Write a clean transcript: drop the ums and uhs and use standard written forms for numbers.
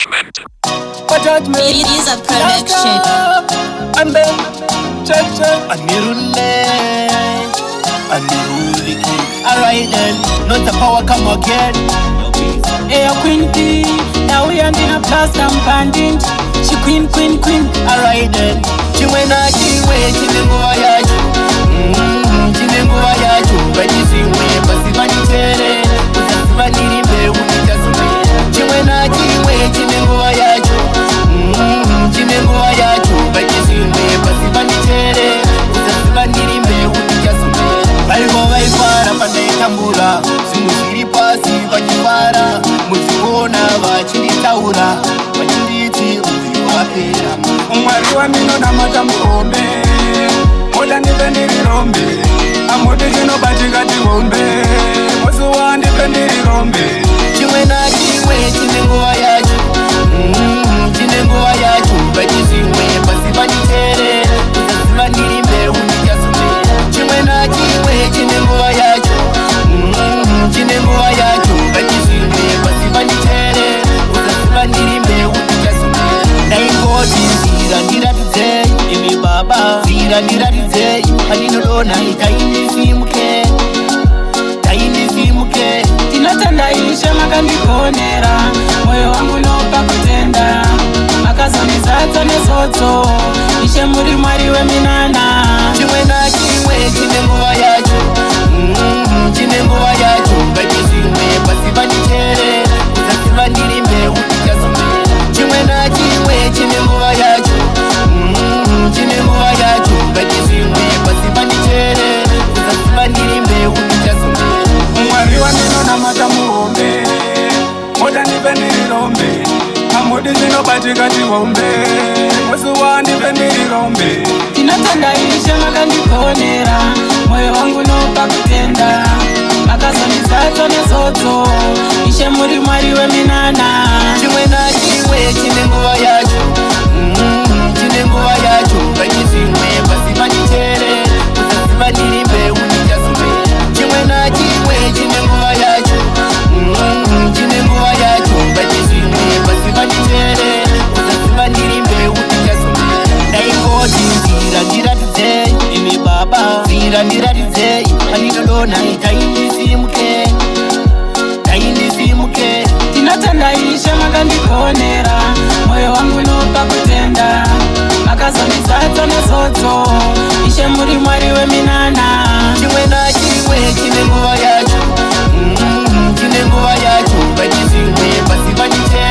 It is a connection. And then, alright then, not the power come again. Hey, Queen D, now we are in a plus and bandit. She queen. Alright then, chimwena chiwe chinenguwa yacho. Chinenguwa yacho, bachiziwe basibani chere. Usasibani rimbe unitasume. Chimwena chiwe chinenguwa yacho. Chinenguwa yacho, bachiziwe basibani chere. Usasibani rimbe unitasume. Balibo baifara pandayitambura. Simushiri pasi bachifara. Muzikona bachiritaura. Bachiriti wapera. Umwari wa mino na matamuombe. Moda nipe nilirombe. Amode jino batikati ngombe. Mosu wa nipe nilirombe. Chimwena chiwe chinenguwa yacho. Chinenguwa yacho. Bachiziwe basibani chere. Usasibani rimbe unitasume. Chimwena chiwe chinenguwa yacho. Chinenguwa yacho. Bachiziwe basibani chere. Usasibani rimbe unitasume. Naingoti zirandiratidze imi baba zirandiratidze haninodona itainisimuke Tinotandaisha makandikonera moyo wangu nopa kutenda makazamizadza nezodzo ishe muri mwari weminana chimwena chiwe chinenguva yacho chinenguva yacho bachiziwe basibani chere usasivandirimbe unitasume chimwena chiwe chinenguva yacho chinenguva yacho bachiziwe basibani chere usasivandirimbe unitasume Umwari wa mino na matamuombe. Moda nipe nilirombe. Amode jino batikati ngombe. Mosu wa nipe nilirombe. Tinotandaisha makandikonera moyo wangu nopa kutenda makazamizadza nezodzo ishe muri mwari weminana chimwena chiwe chinenguva yacho chinenguva yacho bachiziwe basibani chere usasivandirimbe unitasume chimwena chiwe chinenguva yacho chinenguva yacho bachiziwe basibani chere usasivandirimbe unitasume ndaingoti zirandiratidze imi baba zirandiratidze haninodona itainisimuke Tinotandaisha makandikonera moyo wangu nopa kutenda makazamizadza nezodzo ishe muri mwari weminana chimwena chiwe chinenguva yacho chinenguva yacho bachiziwe basibani chere